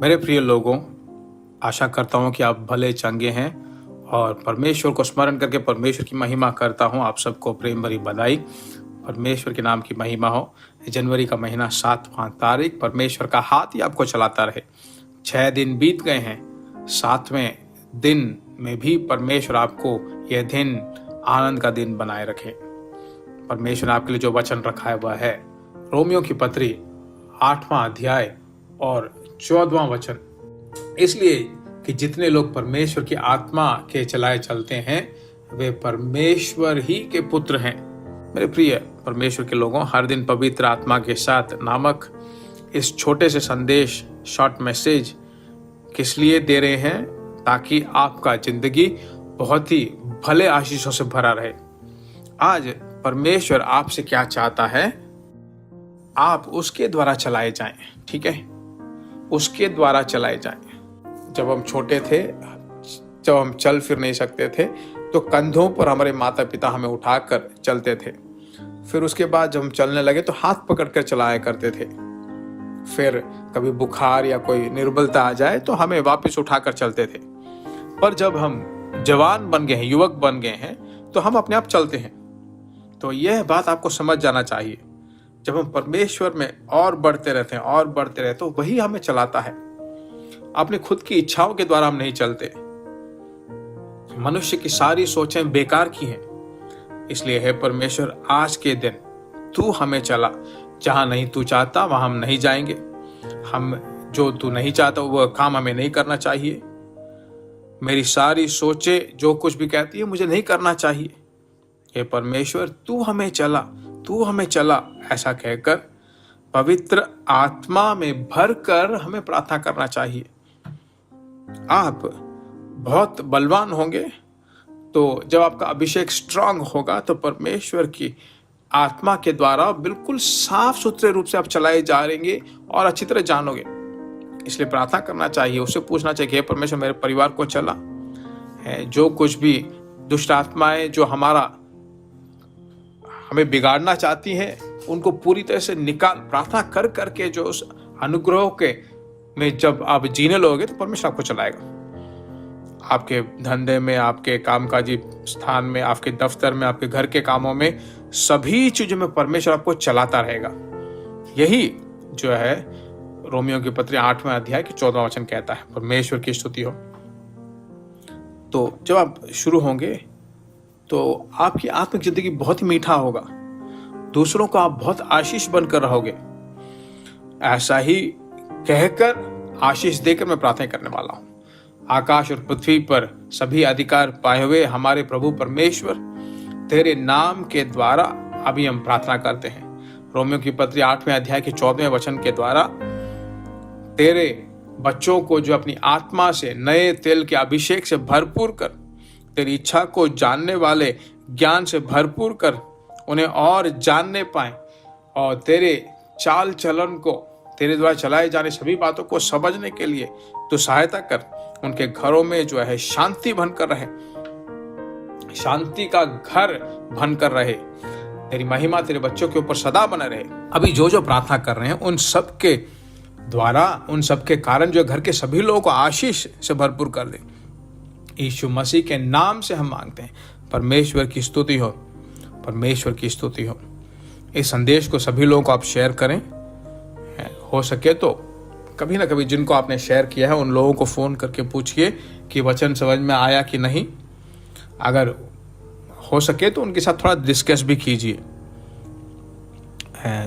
मेरे प्रिय लोगों, आशा करता हूँ कि आप भले चंगे हैं और परमेश्वर को स्मरण करके परमेश्वर की महिमा करता हूँ। आप सबको प्रेम भरी बधाई। परमेश्वर के नाम की महिमा हो। जनवरी का महीना 7वां तारीख, परमेश्वर का हाथ ही आपको चलाता रहे। 6 दिन बीत गए हैं, 7वें दिन में भी परमेश्वर आपको यह दिन आनंद का दिन बनाए रखे। परमेश्वर ने आपके लिए जो वचन रखा है वह है रोमियो की पत्री 8वां अध्याय और 14वां वचन। इसलिए कि जितने लोग परमेश्वर की आत्मा के चलाए चलते हैं वे परमेश्वर ही के पुत्र हैं। मेरे प्रिय परमेश्वर के लोगों, हर दिन पवित्र आत्मा के साथ नामक इस छोटे से संदेश, शॉर्ट मैसेज किस लिए दे रहे हैं? ताकि आपका जिंदगी बहुत ही भले आशीषों से भरा रहे। आज परमेश्वर आपसे क्या चाहता है? आप उसके द्वारा चलाए जाएं। ठीक है, उसके द्वारा चलाए जाएं। जब हम छोटे थे, जब हम चल फिर नहीं सकते थे, तो कंधों पर हमारे माता पिता हमें उठाकर चलते थे। फिर उसके बाद जब हम चलने लगे तो हाथ पकड़कर चलाया करते थे। फिर कभी बुखार या कोई निर्बलता आ जाए तो हमें वापस उठाकर चलते थे। पर जब हम जवान बन गए हैं, युवक बन गए हैं, तो हम अपने आप चलते हैं। तो यह बात आपको समझ जाना चाहिए। जब हम परमेश्वर में और बढ़ते रहते हैं और बढ़ते रहते, तो वही हमें चलाता है। अपनी खुद की इच्छाओं के द्वारा हम नहीं चलते। मनुष्य की सारी सोचें बेकार की हैं। इसलिए है परमेश्वर, आज के दिन तू हमें चला। जहां नहीं तू चाहता वहां हम नहीं जाएंगे। हम जो तू नहीं चाहता वह काम हमें नहीं करना चाहिए। मेरी सारी सोचें जो कुछ भी कहती है मुझे नहीं करना चाहिए। हे परमेश्वर, तू हमें चला, तू हमें चला, ऐसा कहकर पवित्र आत्मा में भरकर हमें प्रार्थना करना चाहिए। आप बहुत बलवान होंगे तो जब आपका अभिषेक स्ट्रांग होगा तो परमेश्वर की आत्मा के द्वारा बिल्कुल साफ सुथरे रूप से आप चलाए जा रहेंगे और अच्छी तरह जानोगे। इसलिए प्रार्थना करना चाहिए, उससे पूछना चाहिए, हे परमेश्वर, मेरे परिवार को चला है। जो कुछ भी दुष्ट आत्माएं जो हमें बिगाड़ना चाहती हैं उनको पूरी तरह से निकाल। प्रार्थना कर करके जो उस अनुग्रह के में जब आप जीने लोगे तो परमेश्वर आपको चलाएगा। आपके धंधे में, आपके कामकाजी स्थान में, आपके दफ्तर में, आपके घर के कामों में, सभी चीजों में परमेश्वर आपको चलाता रहेगा। यही जो है रोमियो की पत्री 8वें अध्याय की 14वां वचन कहता है। परमेश्वर की स्तुति हो। तो जब आप शुरू होंगे तो आपकी आत्मिक जिंदगी बहुत ही मीठा होगा। दूसरों को आप बहुत आशीष बनकर रहोगे। ऐसा ही कहकर आशीष देकर मैं प्रार्थना करने वाला हूं। आकाश और पृथ्वी पर सभी अधिकार पाए हुए हमारे प्रभु परमेश्वर, तेरे नाम के द्वारा अभी हम प्रार्थना करते हैं। रोमियो की पत्री 8वें अध्याय के 14वें वचन के द्वारा तेरे बच्चों को जो अपनी आत्मा से नए तेल के अभिषेक से भरपूर कर, तेरी इच्छा को जानने वाले ज्ञान से भरपूर कर, उन्हें और जानने पाए और तेरे चाल चलन को, तेरे द्वारा चलाए जाने सभी बातों को समझने के लिए तो सहायता कर। उनके घरों में जो है शांति बनकर रहे, शांति का घर बनकर रहे। तेरी महिमा तेरे बच्चों के ऊपर सदा बना रहे। अभी जो जो प्रार्थना कर रहे हैं उन सब के द्वारा, उन सब के कारण जो घर के सभी लोगों को आशीष से भरपूर कर दे। यीशु मसीह के नाम से हम मांगते हैं। परमेश्वर की स्तुति हो, परमेश्वर की स्तुति हो। इस संदेश को सभी लोगों को आप शेयर करें। हो सके तो कभी ना कभी जिनको आपने शेयर किया है उन लोगों को फ़ोन करके पूछिए कि वचन समझ में आया कि नहीं। अगर हो सके तो उनके साथ थोड़ा डिस्कस भी कीजिए।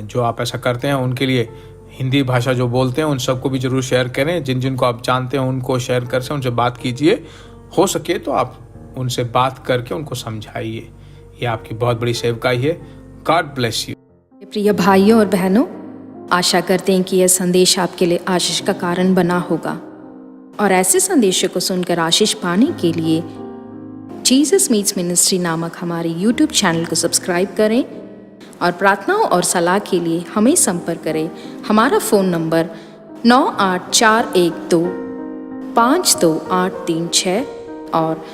जो आप ऐसा करते हैं उनके लिए हिंदी भाषा जो बोलते हैं उन सबको भी जरूर शेयर करें। जिन जिनको आप जानते हैं उनको शेयर कर से उनसे बात कीजिए। हो सके तो आप उनसे बात करके उनको समझाइए। ये आपकी बहुत बड़ी सेवकाई है। God bless you. प्रिय भाइयों और बहनों, आशा करते हैं कि यह संदेश आपके लिए आशीष का कारण बना होगा और ऐसे संदेशों को सुनकर आशीष पाने के लिए जीसस मीट्स मिनिस्ट्री नामक हमारे YouTube चैनल को सब्सक्राइब करें और प्रार्थनाओं और सलाह के लिए हमें संपर्क करें। हमारा फ़ोन नंबर 9841252836 और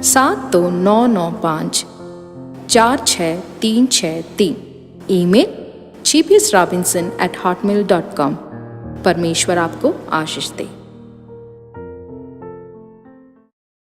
7299546363। Email gpsrobinson@hotmail.com। परमेश्वर आपको आशीष दे।